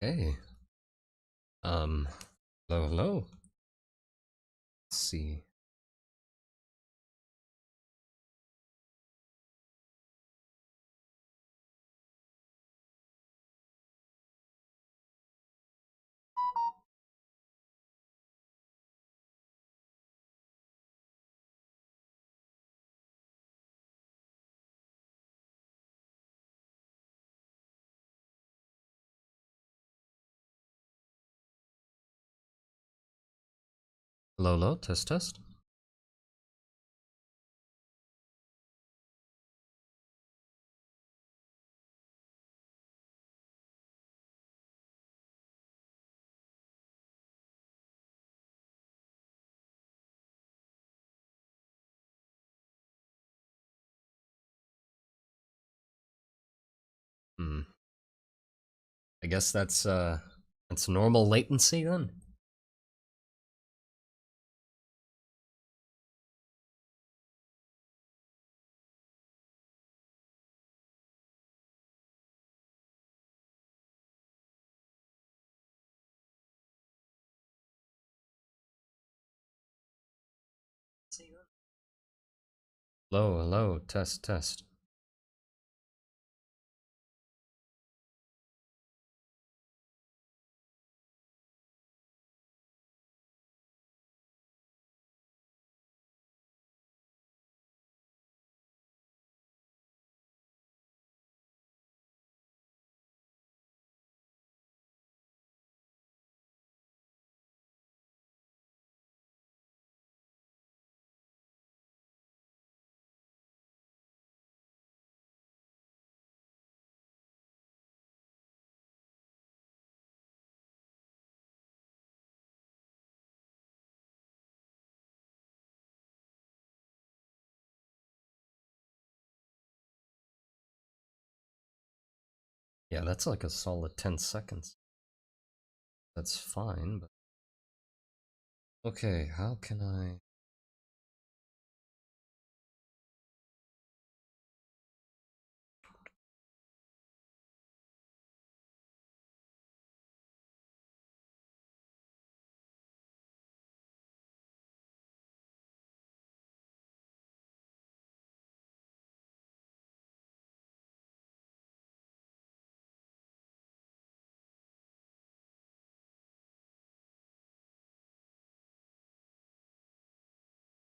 Hey. Hello, hello. Let's see. Hello, hello. Test, test. Hmm. I guess that's normal latency then. Hello, hello. Test, test. Yeah, that's like a solid 10 seconds. That's fine, but okay, how can I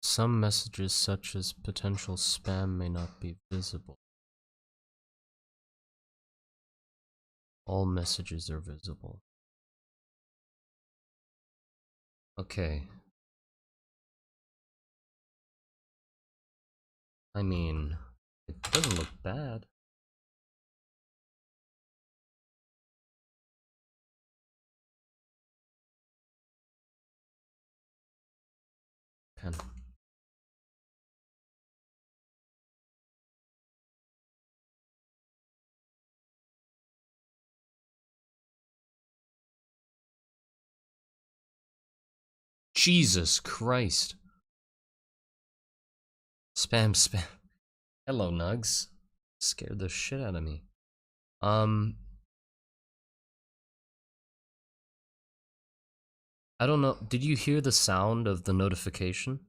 some messages such as potential spam may not be visible. All messages are visible. Okay. I mean, it doesn't look bad. Pen. Jesus Christ. Spam, spam. Hello, Nugs. Scared the shit out of me. I don't know. Did you hear the sound of the notification?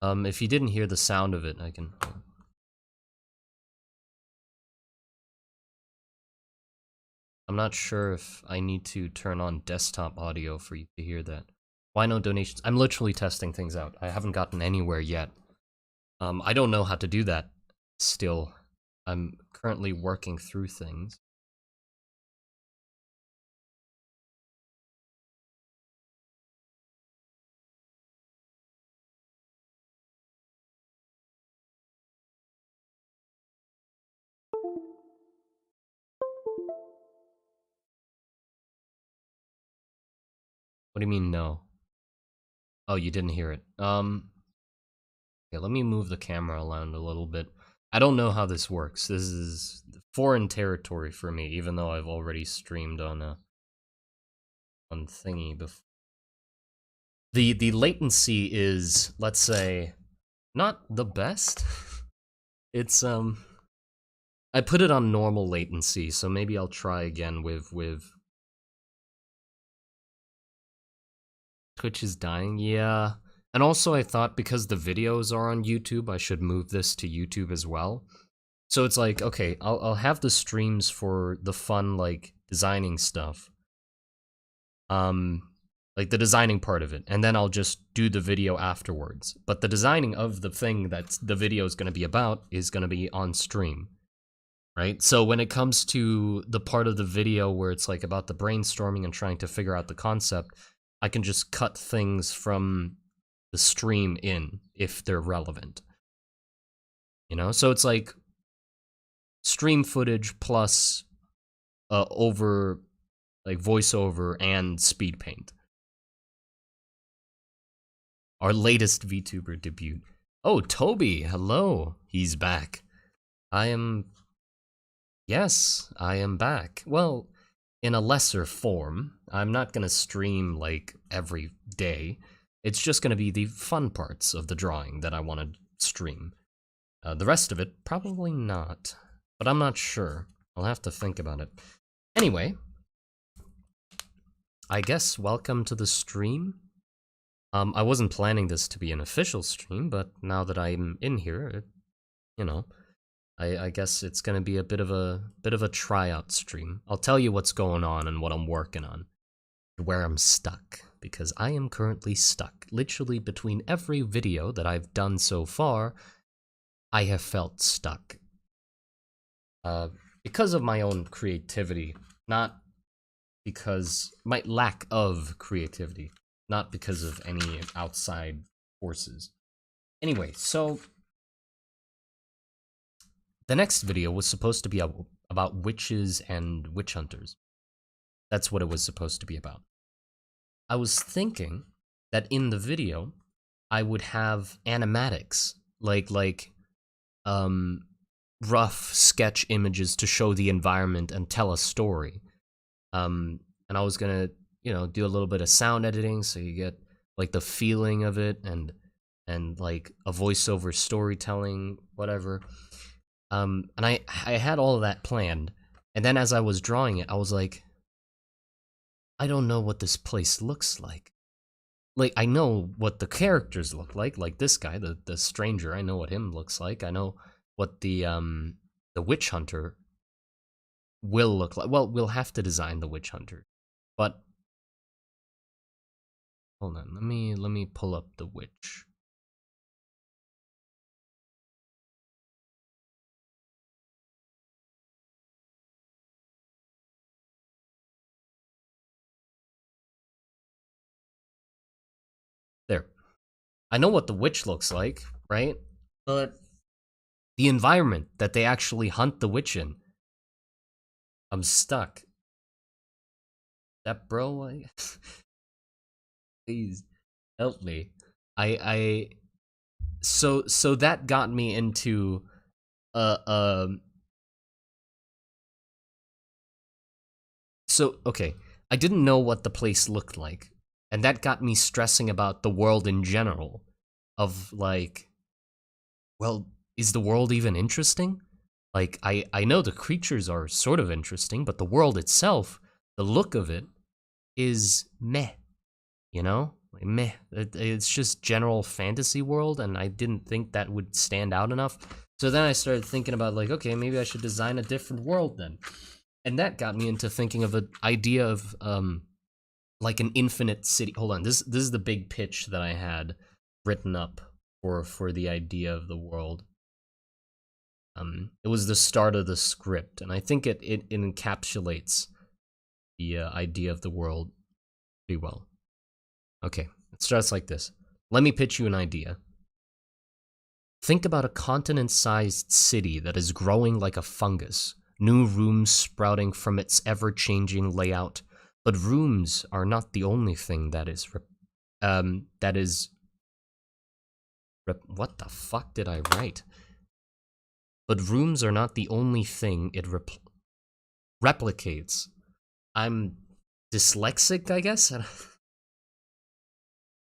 If you didn't hear the sound of it, I can. I'm not sure if I need to turn on desktop audio for you to hear that. Why no donations? I'm literally testing things out. I haven't gotten anywhere yet. I don't know how to do that still. I'm currently working through things. What do you mean no? Oh, you didn't hear it. Yeah, let me move the camera around a little bit. I don't know how this works. This is foreign territory for me, even though I've already streamed on thingy before. The latency is, let's say, not the best. It's I put it on normal latency, so maybe I'll try again with Twitch is dying. Yeah. And also I thought because the videos are on YouTube, I should move this to YouTube as well. So it's like, okay, I'll have the streams for the fun like designing stuff. Like the designing part of it, and then I'll just do the video afterwards. But the designing of the thing that the video is going to be about is going to be on stream, right? So when it comes to the part of the video where it's like about the brainstorming and trying to figure out the concept, I can just cut things from the stream in if they're relevant. You know, so it's like stream footage plus over like voiceover and speed paint. Our latest VTuber debut. Oh, Toby, hello. He's back. Yes, I am back. Well, in a lesser form. I'm not gonna stream, like, every day. It's just gonna be the fun parts of the drawing that I want to stream. The rest of it, probably not. But I'm not sure. I'll have to think about it. Anyway, I guess welcome to the stream. I wasn't planning this to be an official stream, but now that I'm in here, you know, I guess it's gonna be a bit of a tryout stream. I'll tell you what's going on and what I'm working on, where I'm stuck, because I am currently stuck. Literally between every video that I've done so far, I have felt stuck. Because of my own creativity, not because my lack of creativity. Not because of any outside forces. Anyway, so the next video was supposed to be about witches and witch hunters. That's what it was supposed to be about. I was thinking that in the video, I would have animatics, like rough sketch images to show the environment and tell a story. And I was gonna, you know, do a little bit of sound editing so you get like the feeling of it and like a voiceover storytelling, whatever. And I had all of that planned, and then as I was drawing it, I was like, I don't know what this place looks like. Like, I know what the characters look like this guy, the stranger, I know what him looks like. I know what the witch hunter will look like. Well, we'll have to design the witch hunter. But hold on, let me pull up the witch. There. I know what the witch looks like, right? But the environment that they actually hunt the witch in, I'm stuck. That bro, please help me. So that got me into so okay, I didn't know what the place looked like, and that got me stressing about the world in general, of like, well, is the world even interesting? Like, I know the creatures are sort of interesting, but the world itself, the look of it, is meh, you know? Like, meh. It's just general fantasy world, and I didn't think that would stand out enough. So then I started thinking about, like, okay, maybe I should design a different world then. And that got me into thinking of an idea of, like an infinite city. Hold on, this is the big pitch that I had written up for the idea of the world. It was the start of the script, and I think it encapsulates the idea of the world pretty well. Okay, it starts like this. Let me pitch you an idea. Think about a continent-sized city that is growing like a fungus, new rooms sprouting from its ever-changing layout. But rooms are not the only thing that is what the fuck did I write? But rooms are not the only thing it replicates. I'm dyslexic, I guess?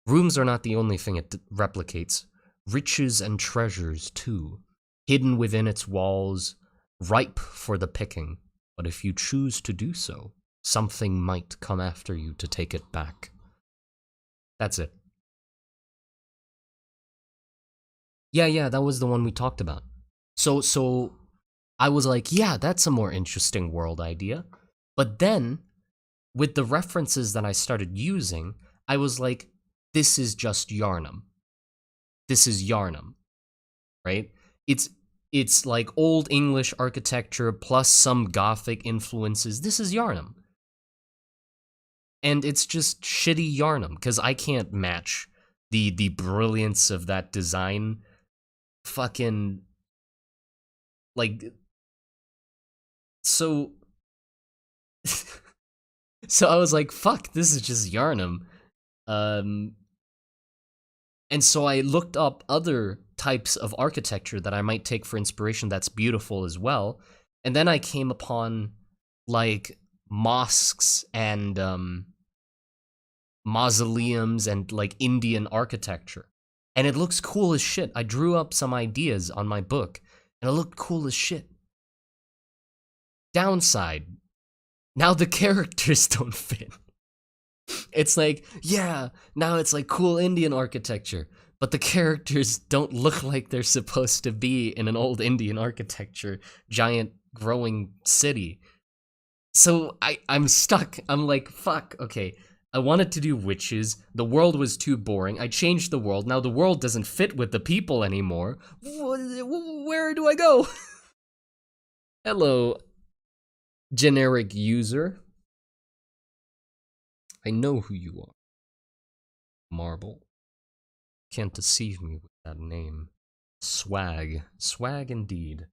Rooms are not the only thing it replicates. Riches and treasures, too. hidden within its walls, ripe for the picking. But if you choose to do so, something might come after you to take it back. That's it. Yeah, that was the one we talked about. So I was like, yeah, that's a more interesting world idea. But then, with the references that I started using, I was like, this is just Yharnam. This is Yharnam, right? It's like old English architecture plus some Gothic influences. This is Yharnam. And it's just shitty Yharnam, because I can't match the brilliance of that design. Fucking, like, so so I was like, fuck, this is just Yharnam. And so I looked up other types of architecture that I might take for inspiration that's beautiful as well. And then I came upon, like, mosques and mausoleums and, like, Indian architecture. And it looks cool as shit. I drew up some ideas on my book, and it looked cool as shit. Downside, now the characters don't fit. It's like, yeah, now it's like cool Indian architecture, but the characters don't look like they're supposed to be in an old Indian architecture, giant growing city. So I'm stuck. I'm like, fuck, okay. I wanted to do witches. The world was too boring. I changed the world. Now the world doesn't fit with the people anymore. Where do I go? Hello, generic user. I know who you are. Marble. Can't deceive me with that name. Swag. Swag indeed.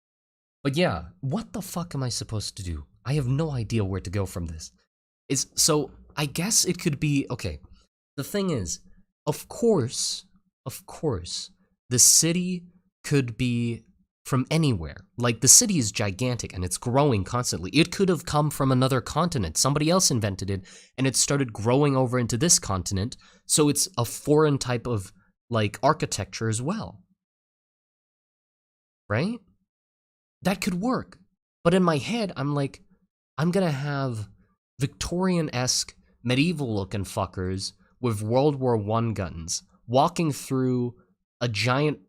But yeah, what the fuck am I supposed to do? I have no idea where to go from this. So I guess it could be, okay, the thing is, of course, the city could be from anywhere. Like, the city is gigantic and it's growing constantly. It could have come from another continent. Somebody else invented it and it started growing over into this continent. So it's a foreign type of, like, architecture as well. Right? That could work. But in my head, I'm like, I'm gonna have Victorian-esque, medieval-looking fuckers with World War I guns walking through a giant,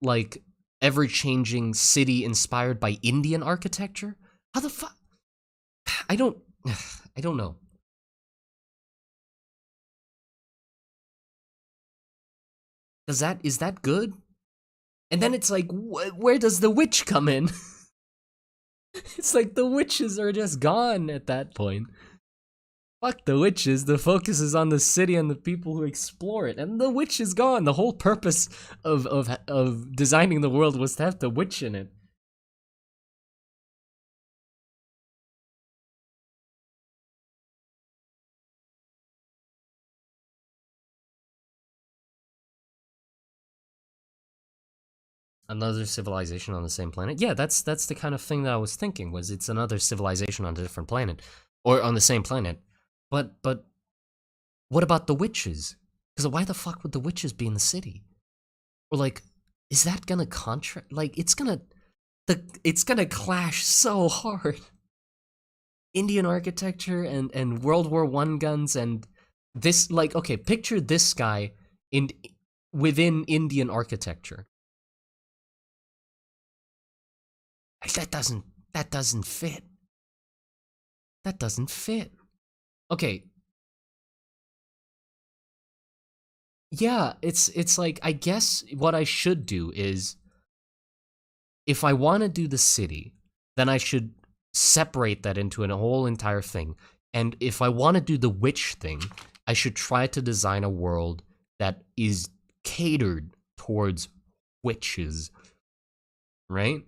like, ever-changing city inspired by Indian architecture? How the fuck? I don't know. Is that good? And then it's like, where does the witch come in? It's like the witches are just gone at that point. Fuck the witches, the focus is on the city and the people who explore it, and the witch is gone. The whole purpose of designing the world was to have the witch in it. Another civilization on the same planet? Yeah, that's the kind of thing that I was thinking, was it's another civilization on a different planet. Or on the same planet. But what about the witches? Because why the fuck would the witches be in the city? Or, like, is that gonna like, it's gonna clash so hard. Indian architecture and World War I guns and this, like, okay, picture this guy within Indian architecture. That doesn't fit. That doesn't fit. Okay. Yeah, it's like, I guess what I should do is, if I want to do the city, then I should separate that into a whole entire thing. And if I want to do the witch thing, I should try to design a world that is catered towards witches. Right?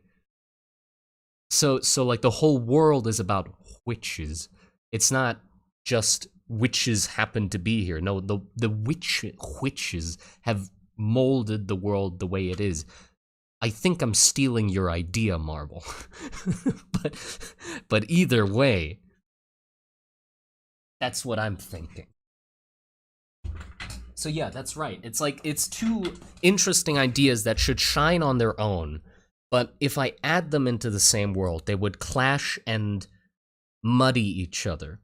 So like, the whole world is about witches. It's not just witches happen to be here. No, the witches have molded the world the way it is. I think I'm stealing your idea, Marble. but either way, that's what I'm thinking. So yeah, that's right. It's like, it's two interesting ideas that should shine on their own, But if I add them into the same world, they would clash and muddy each other.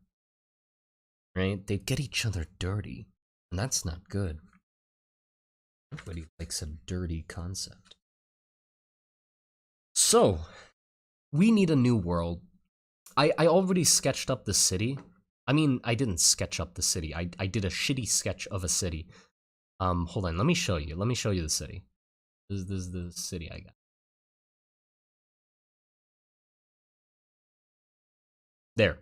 Right? They'd get each other dirty. And that's not good. Nobody likes a dirty concept. So, we need a new world. I already sketched up the city. I mean, I didn't sketch up the city. I did a shitty sketch of a city. Hold on, let me show you. Let me show you the city. This is the city I got. There.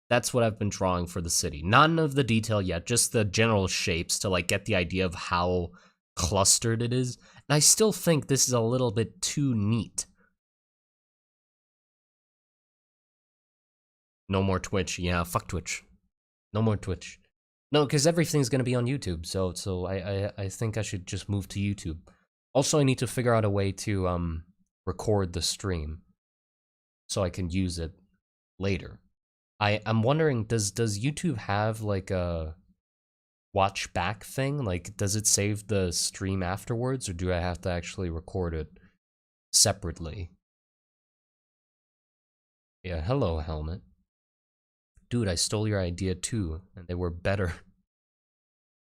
That's what I've been drawing for the city. None of the detail yet, just the general shapes to like get the idea of how clustered it is. And I still think this is a little bit too neat. No more Twitch. Yeah, fuck Twitch. No more Twitch. No, because everything's gonna be on YouTube, so I think I should just move to YouTube. Also, I need to figure out a way to record the stream so I can use it later. I'm wondering, does YouTube have like a watch back thing? Like, does it save the stream afterwards, or do I have to actually record it separately? Yeah, hello, Helmet. Dude, I stole your idea too, and they were better.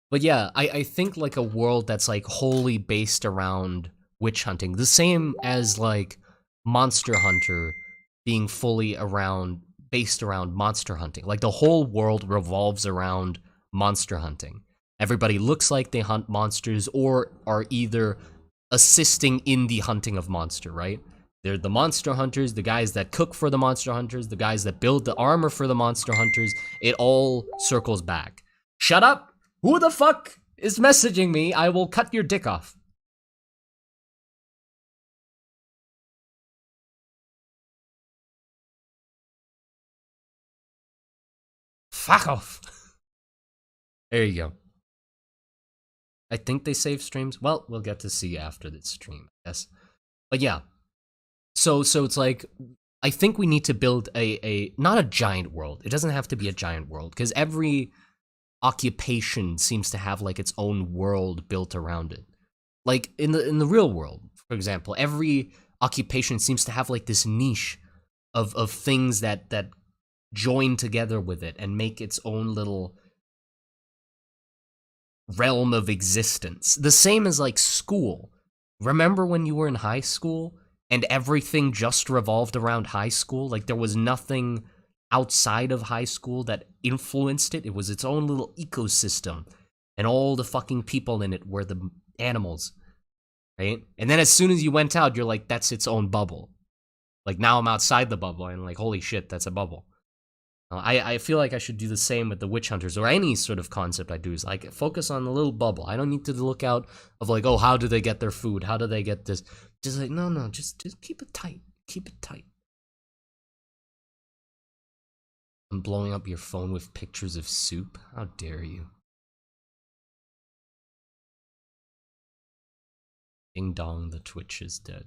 But yeah, I think like a world that's like wholly based around witch hunting, the same as like Monster Hunter being fully based around monster hunting. Like the whole world revolves around monster hunting. Everybody looks like they hunt monsters or are either assisting in the hunting of monster, right? They're the monster hunters, the guys that cook for the monster hunters, the guys that build the armor for the monster hunters. It all circles back. Shut up! Who the fuck is messaging me? I will cut your dick off. Fuck off. There you go. I think they save streams. Well, we'll get to see after this stream, I guess. But yeah. So it's like, I think we need to build not a giant world. It doesn't have to be a giant world, because every occupation seems to have like its own world built around it. Like in the real world, for example, every occupation seems to have like this niche of things that join together with it and make its own little realm of existence. The same as like school. Remember when you were in high school and everything just revolved around high school? Like there was nothing outside of high school that influenced it. It was its own little ecosystem, and all the fucking people in it were the animals, right? And then as soon as you went out, you're like, that's its own bubble. Like now I'm outside the bubble and like, holy shit, that's a bubble. I feel like I should do the same with the witch hunters, or any sort of concept I do, is like focus on the little bubble. I don't need to look out of like, oh, how do they get their food? How do they get this? Just like, no, just keep it tight. Keep it tight. I'm blowing up your phone with pictures of soup? How dare you? Ding dong, the Twitch is dead.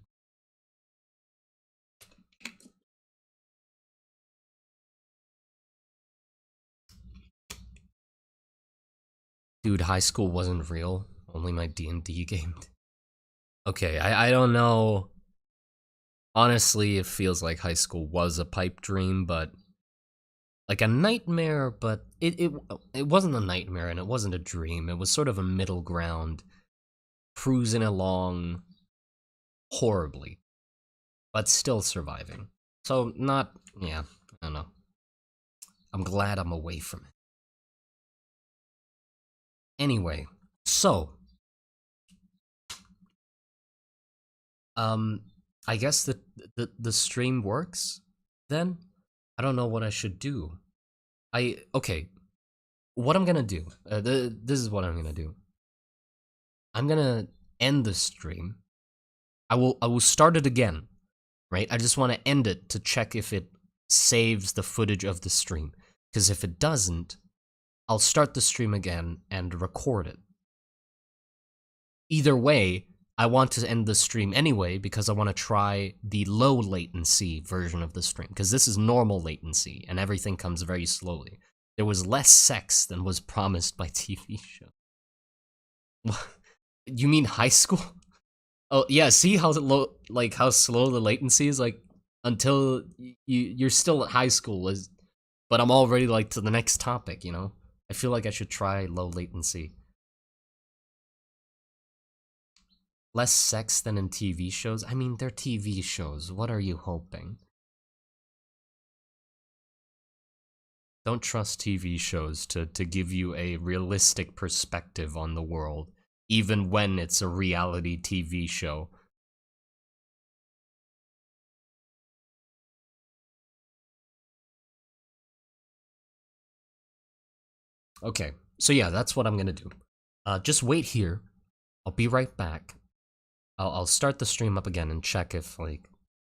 Dude, high school wasn't real. Only my D&D game. Okay, I don't know. Honestly, it feels like high school was a pipe dream, but like a nightmare, but it wasn't a nightmare and it wasn't a dream. It was sort of a middle ground, cruising along horribly, but still surviving. So not, yeah, I don't know. I'm glad I'm away from it. Anyway, so I guess the stream works then. I don't know what I should do. Okay, what I'm gonna do. This is what I'm gonna do. I'm gonna end the stream. I will start it again, right? I just want to end it to check if it saves the footage of the stream. Because if it doesn't, I'll start the stream again and record it. Either way, I want to end the stream anyway because I want to try the low latency version of the stream, because this is normal latency and everything comes very slowly. There was less sex than was promised by TV show. You mean high school? Oh yeah, see how low, like how slow the latency is. Like until you're still at high school, is but I'm already like to the next topic. You know, I feel like I should try low latency. Less sex than in TV shows. I mean, they're TV shows. What are you hoping? Don't trust TV shows to give you a realistic perspective on the world, even when it's a reality TV show. Okay, so yeah, that's what I'm gonna do. Just wait here. I'll be right back. I'll start the stream up again and check if like